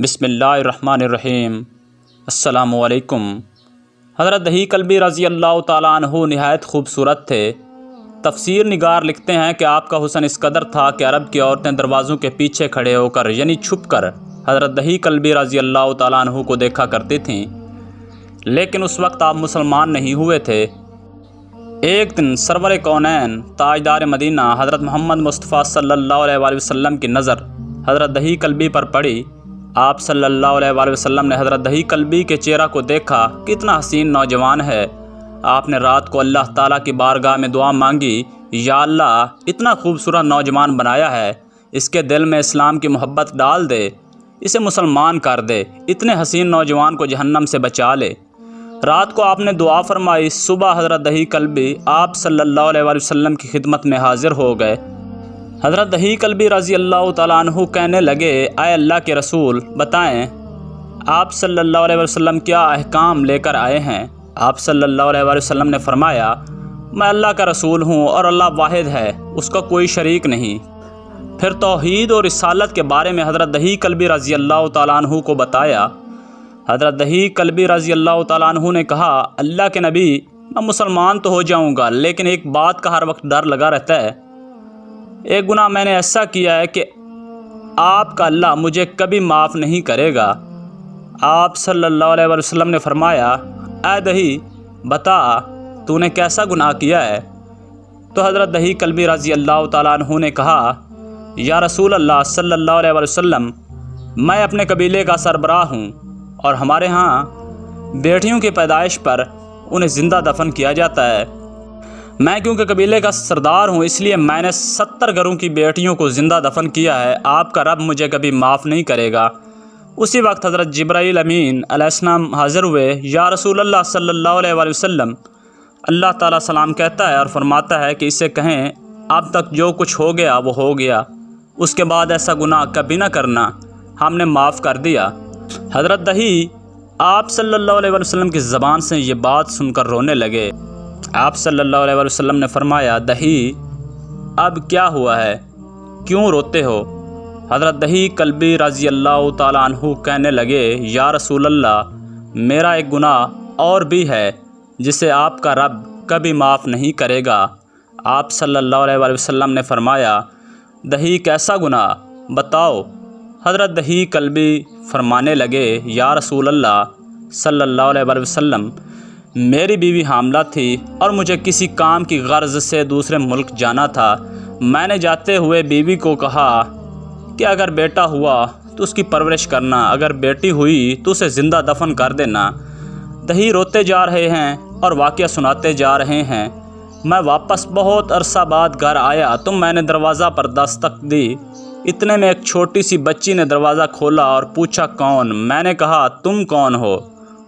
بسم اللہ الرحمن الرحیم۔ السلام علیکم۔ حضرت دہیح قلبی رضی اللہ تعالیٰ عنہ نہایت خوبصورت تھے۔ تفسیر نگار لکھتے ہیں کہ آپ کا حسن اس قدر تھا کہ عرب کی عورتیں دروازوں کے پیچھے کھڑے ہو کر یعنی چھپ کر حضرت دہیح قلبی رضی اللہ تعالیٰ عنہ کو دیکھا کرتی تھیں، لیکن اس وقت آپ مسلمان نہیں ہوئے تھے۔ ایک دن سرور کونین تاجدار مدینہ حضرت محمد مصطفیٰ صلی اللہ علیہ وآلہ وسلم کی نظر حضرت دہیح قلبی پر پڑی۔ آپ صلی اللہ علیہ وآلہ وسلم نے حضرت دہیح قلبی کے چہرہ کو دیکھا، کتنا حسین نوجوان ہے۔ آپ نے رات کو اللہ تعالیٰ کی بارگاہ میں دعا مانگی، یا اللہ اتنا خوبصورت نوجوان بنایا ہے، اس کے دل میں اسلام کی محبت ڈال دے، اسے مسلمان کر دے، اتنے حسین نوجوان کو جہنم سے بچا لے۔ رات کو آپ نے دعا فرمائی، صبح حضرت دہیح قلبی آپ صلی اللہ علیہ وآلہ وسلم کی خدمت میں حاضر ہو گئے۔ حضرت دہیح قلبی رضی اللہ تعالیٰ عنہ کہنے لگے، اے اللہ کے رسول بتائیں آپ صلی اللہ علیہ وسلم کیا احکام لے کر آئے ہیں؟ آپ صلی اللہ علیہ وسلم نے فرمایا، میں اللہ کا رسول ہوں اور اللہ واحد ہے، اس کا کوئی شریک نہیں۔ پھر توحید اور رسالت کے بارے میں حضرت دہیح قلبی رضی اللہ تعالیٰ عنہ کو بتایا۔ حضرت دہیح قلبی رضی اللہ تعالیٰ عنہ نے کہا، اللہ کے نبی میں مسلمان تو ہو جاؤں گا، لیکن ایک بات کا ہر وقت ڈر لگا رہتا ہے۔ ایک گناہ میں نے ایسا کیا ہے کہ آپ کا اللہ مجھے کبھی معاف نہیں کرے گا۔ آپ صلی اللہ علیہ وسلم نے فرمایا، اے دہیح بتا تو نے کیسا گناہ کیا ہے؟ تو حضرت دہیح قلبی رضی اللہ تعالیٰ عنہ نے کہا، یا رسول اللہ صلی اللہ علیہ وسلم میں اپنے قبیلے کا سربراہ ہوں اور ہمارے ہاں بیٹیوں کی پیدائش پر انہیں زندہ دفن کیا جاتا ہے۔ میں کیونکہ قبیلے کا سردار ہوں اس لیے میں نے 70 گھروں کی بیٹیوں کو زندہ دفن کیا ہے، آپ کا رب مجھے کبھی معاف نہیں کرے گا۔ اسی وقت حضرت جبرائیل امین علیہ السلام حاضر ہوئے، یا رسول اللہ صلی اللہ علیہ وآلہ وسلم اللہ تعالیٰ سلام کہتا ہے اور فرماتا ہے کہ اسے کہیں اب تک جو کچھ ہو گیا وہ ہو گیا، اس کے بعد ایسا گناہ کبھی نہ کرنا، ہم نے معاف کر دیا۔ حضرت دہیح آپ صلی اللہ علیہ وسلم کی زبان سے یہ بات سن کر رونے لگے۔ آپ صلی اللہ علیہ وسلم نے فرمایا، دہیح اب کیا ہوا ہے، کیوں روتے ہو؟ حضرت دہیح قلبی رضی اللہ تعالیٰ عنہ کہنے لگے، یا رسول اللہ میرا ایک گناہ اور بھی ہے جسے آپ کا رب کبھی معاف نہیں کرے گا۔ آپ صلی اللہ علیہ وسلم نے فرمایا، دہیح کیسا گناہ بتاؤ؟ حضرت دہیح قلبی فرمانے لگے، یا رسول اللہ صلی اللہ علیہ وسلم میری بیوی حاملہ تھی اور مجھے کسی کام کی غرض سے دوسرے ملک جانا تھا۔ میں نے جاتے ہوئے بیوی کو کہا کہ اگر بیٹا ہوا تو اس کی پرورش کرنا، اگر بیٹی ہوئی تو اسے زندہ دفن کر دینا۔ دہیح روتے جا رہے ہیں اور واقعہ سناتے جا رہے ہیں، میں واپس بہت عرصہ بعد گھر آیا تو میں نے دروازہ پر دستک دی، اتنے میں ایک چھوٹی سی بچی نے دروازہ کھولا اور پوچھا کون؟ میں نے کہا تم کون ہو؟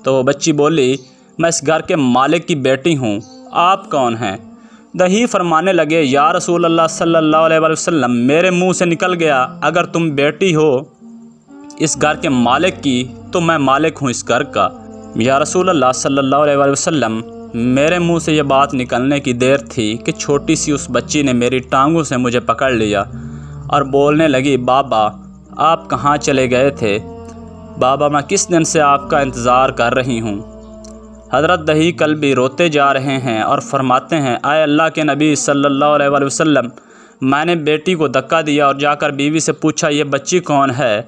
تو وہ بچی بولی، میں اس گھر کے مالک کی بیٹی ہوں، آپ کون ہیں؟ دہیح فرمانے لگے، یا رسول اللہ صلی اللہ علیہ وسلم میرے منہ سے نکل گیا اگر تم بیٹی ہو اس گھر کے مالک کی تو میں مالک ہوں اس گھر کا۔ یا رسول اللہ صلی اللہ علیہ وسلم میرے منہ سے یہ بات نکلنے کی دیر تھی کہ چھوٹی سی اس بچی نے میری ٹانگوں سے مجھے پکڑ لیا اور بولنے لگی، بابا آپ کہاں چلے گئے تھے؟ بابا میں کس دن سے آپ کا انتظار کر رہی ہوں۔ حضرت دہیح قلبی روتے جا رہے ہیں اور فرماتے ہیں، اے اللہ کے نبی صلی اللہ علیہ وسلم میں نے بیٹی کو دھکا دیا اور جا کر بیوی سے پوچھا یہ بچی کون ہے؟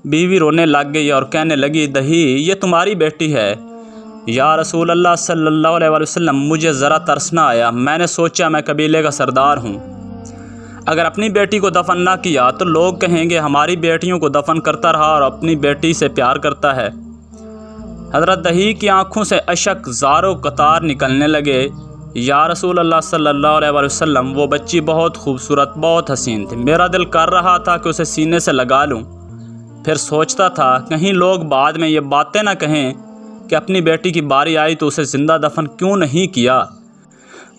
بیوی رونے لگ گئی اور کہنے لگی، دہیح یہ تمہاری بیٹی ہے۔ یا رسول اللہ صلی اللہ علیہ وسلم مجھے ذرا ترس نہ آیا، میں نے سوچا میں قبیلے کا سردار ہوں، اگر اپنی بیٹی کو دفن نہ کیا تو لوگ کہیں گے ہماری بیٹیوں کو دفن کرتا رہا اور اپنی بیٹی سے پیار کرتا ہے۔ حضرت دہیح کی آنکھوں سے اشک زار و قطار نکلنے لگے، یا رسول اللہ صلی اللہ علیہ وسلم وہ بچی بہت خوبصورت بہت حسین تھی، میرا دل کر رہا تھا کہ اسے سینے سے لگا لوں، پھر سوچتا تھا کہیں لوگ بعد میں یہ باتیں نہ کہیں کہ اپنی بیٹی کی باری آئی تو اسے زندہ دفن کیوں نہیں کیا۔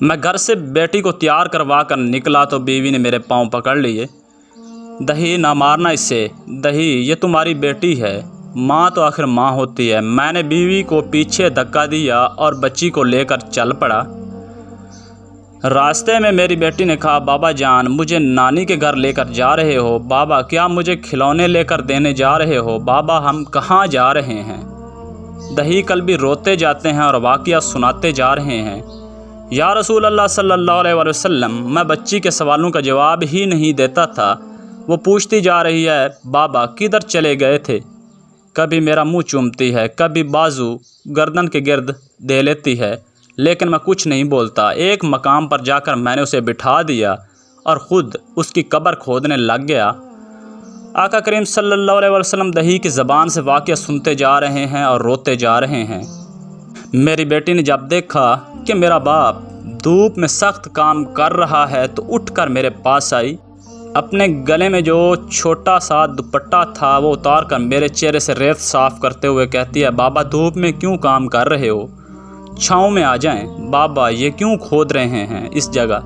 میں گھر سے بیٹی کو تیار کروا کر نکلا تو بیوی نے میرے پاؤں پکڑ لیے، دہیح نہ مارنا اسے، دہیح یہ تمہاری بیٹی ہے، ماں تو آخر ماں ہوتی ہے۔ میں نے بیوی کو پیچھے دھکا دیا اور بچی کو لے کر چل پڑا۔ راستے میں میری بیٹی نے کہا بابا جان مجھے نانی کے گھر لے کر جا رہے ہو؟ بابا کیا مجھے کھلونے لے کر دینے جا رہے ہو؟ بابا ہم کہاں جا رہے ہیں؟ دہی قلبی روتے جاتے ہیں اور واقعہ سناتے جا رہے ہیں، یا رسول اللہ صلی اللہ علیہ وسلم میں بچی کے سوالوں کا جواب ہی نہیں دیتا تھا، وہ پوچھتی جا رہی ہے بابا کدھر چلے گئے تھے؟ کبھی میرا منہ چومتی ہے، کبھی بازو گردن کے گرد دے لیتی ہے، لیکن میں کچھ نہیں بولتا۔ ایک مقام پر جا کر میں نے اسے بٹھا دیا اور خود اس کی قبر کھودنے لگ گیا۔ آقا کریم صلی اللہ علیہ وسلم دہی کی زبان سے واقعہ سنتے جا رہے ہیں اور روتے جا رہے ہیں۔ میری بیٹی نے جب دیکھا کہ میرا باپ دھوپ میں سخت کام کر رہا ہے تو اٹھ کر میرے پاس آئی، اپنے گلے میں جو چھوٹا سا دوپٹہ تھا وہ اتار کر میرے چہرے سے ریت صاف کرتے ہوئے کہتی ہے بابا دھوپ میں کیوں کام کر رہے ہو؟ چھاؤں میں آ جائیں۔ بابا یہ کیوں کھود رہے ہیں اس جگہ؟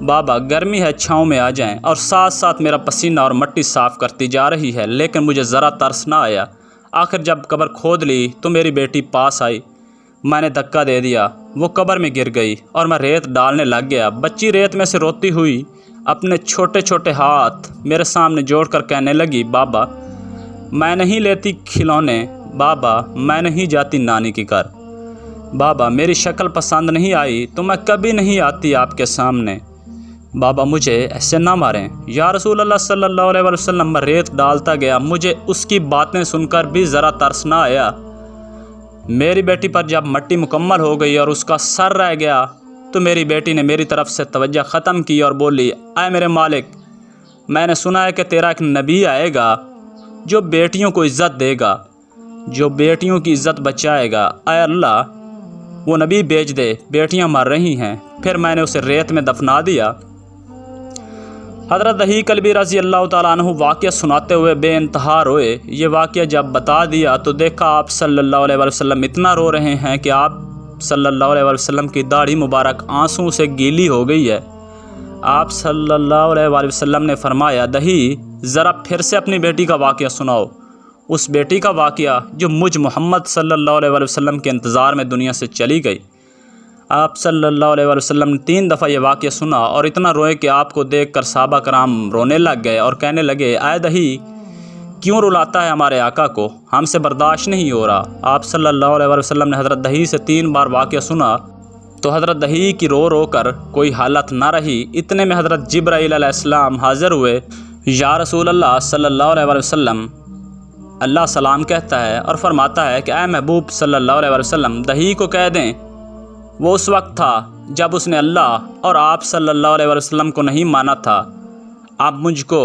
بابا گرمی ہے چھاؤں میں آ جائیں، اور ساتھ ساتھ میرا پسینہ اور مٹی صاف کرتی جا رہی ہے، لیکن مجھے ذرا ترس نہ آیا۔ آخر جب قبر کھود لی تو میری بیٹی پاس آئی، میں نے دھکا دے دیا، وہ قبر میں گر گئی اور میں ریت ڈالنے لگ گیا۔ بچی ریت میں سے روتی ہوئی اپنے چھوٹے چھوٹے ہاتھ میرے سامنے جوڑ کر کہنے لگی بابا میں نہیں لیتی کھلونے، بابا میں نہیں جاتی نانی کے گھر، بابا میری شکل پسند نہیں آئی تو میں کبھی نہیں آتی آپ کے سامنے، بابا مجھے ایسے نہ ماریں۔ یا رسول اللہ صلی اللہ علیہ وسلم میں ریت ڈالتا گیا، مجھے اس کی باتیں سن کر بھی ذرا ترس نہ آیا۔ میری بیٹی پر جب مٹی مکمل ہو گئی اور اس کا سر رہ گیا تو میری بیٹی نے میری طرف سے توجہ ختم کی اور بولی اے میرے مالک، میں نے سنا ہے کہ تیرا ایک نبی آئے گا جو بیٹیوں کو عزت دے گا، جو بیٹیوں کی عزت بچائے گا، اے اللہ وہ نبی بھیج دے، بیٹیاں مر رہی ہیں۔ پھر میں نے اسے ریت میں دفنا دیا۔ حضرت دہیح قلبی رضی اللہ تعالیٰ عنہ واقعہ سناتے ہوئے بے انتہا روئے۔ یہ واقعہ جب بتا دیا تو دیکھا آپ صلی اللہ علیہ وسلم اتنا رو رہے ہیں کہ آپ صلی اللہ علیہ وسلم کی داڑھی مبارک آنسوں سے گیلی ہو گئی ہے۔ آپ صلی اللہ علیہ وسلم نے فرمایا دہی ذرا پھر سے اپنی بیٹی کا واقعہ سناؤ، اس بیٹی کا واقعہ جو مجھ محمد صلی اللہ علیہ وسلم کے انتظار میں دنیا سے چلی گئی۔ آپ صلی اللہ علیہ وسلم نے 3 دفعہ یہ واقعہ سنا اور اتنا روئے کہ آپ کو دیکھ کر صحابہ کرام رونے لگ گئے اور کہنے لگے اے دہی کیوں رلاتا ہے ہمارے آقا کو، ہم سے برداشت نہیں ہو رہا۔ آپ صلی اللہ علیہ وسلم نے حضرت دہیح سے 3 بار واقعہ سنا تو حضرت دہیح کی رو رو کر کوئی حالت نہ رہی۔ اتنے میں حضرت جبرائیل علیہ السلام حاضر ہوئے۔ یا رسول اللہ صلی اللہ علیہ وسلم، اللہ سلام کہتا ہے اور فرماتا ہے کہ اے محبوب صلی اللہ علیہ وسلم دہیح کو کہہ دیں وہ اس وقت تھا جب اس نے اللہ اور آپ صلی اللہ علیہ وسلم کو نہیں مانا تھا، اب مجھ کو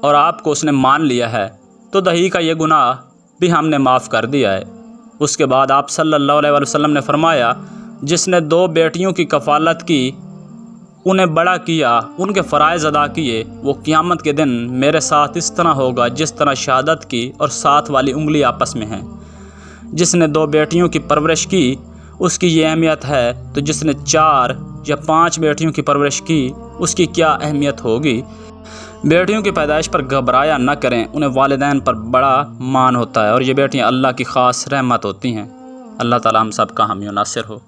اور آپ کو اس نے مان لیا ہے تو دہیح کا یہ گناہ بھی ہم نے معاف کر دیا ہے۔ اس کے بعد آپ صلی اللہ علیہ وسلم نے فرمایا جس نے 2 بیٹیوں کی کفالت کی، انہیں بڑا کیا، ان کے فرائض ادا کیے، وہ قیامت کے دن میرے ساتھ اس طرح ہوگا جس طرح شہادت کی اور ساتھ والی انگلی آپس میں ہیں۔ جس نے 2 بیٹیوں کی پرورش کی اس کی یہ اہمیت ہے تو جس نے 4 یا 5 بیٹیوں کی پرورش کی اس کی کیا اہمیت ہوگی۔ بیٹیوں کی پیدائش پر گھبرایا نہ کریں، انہیں والدین پر بڑا مان ہوتا ہے اور یہ بیٹیاں اللہ کی خاص رحمت ہوتی ہیں۔ اللہ تعالی ہم سب کا حامی و ناصر ہو۔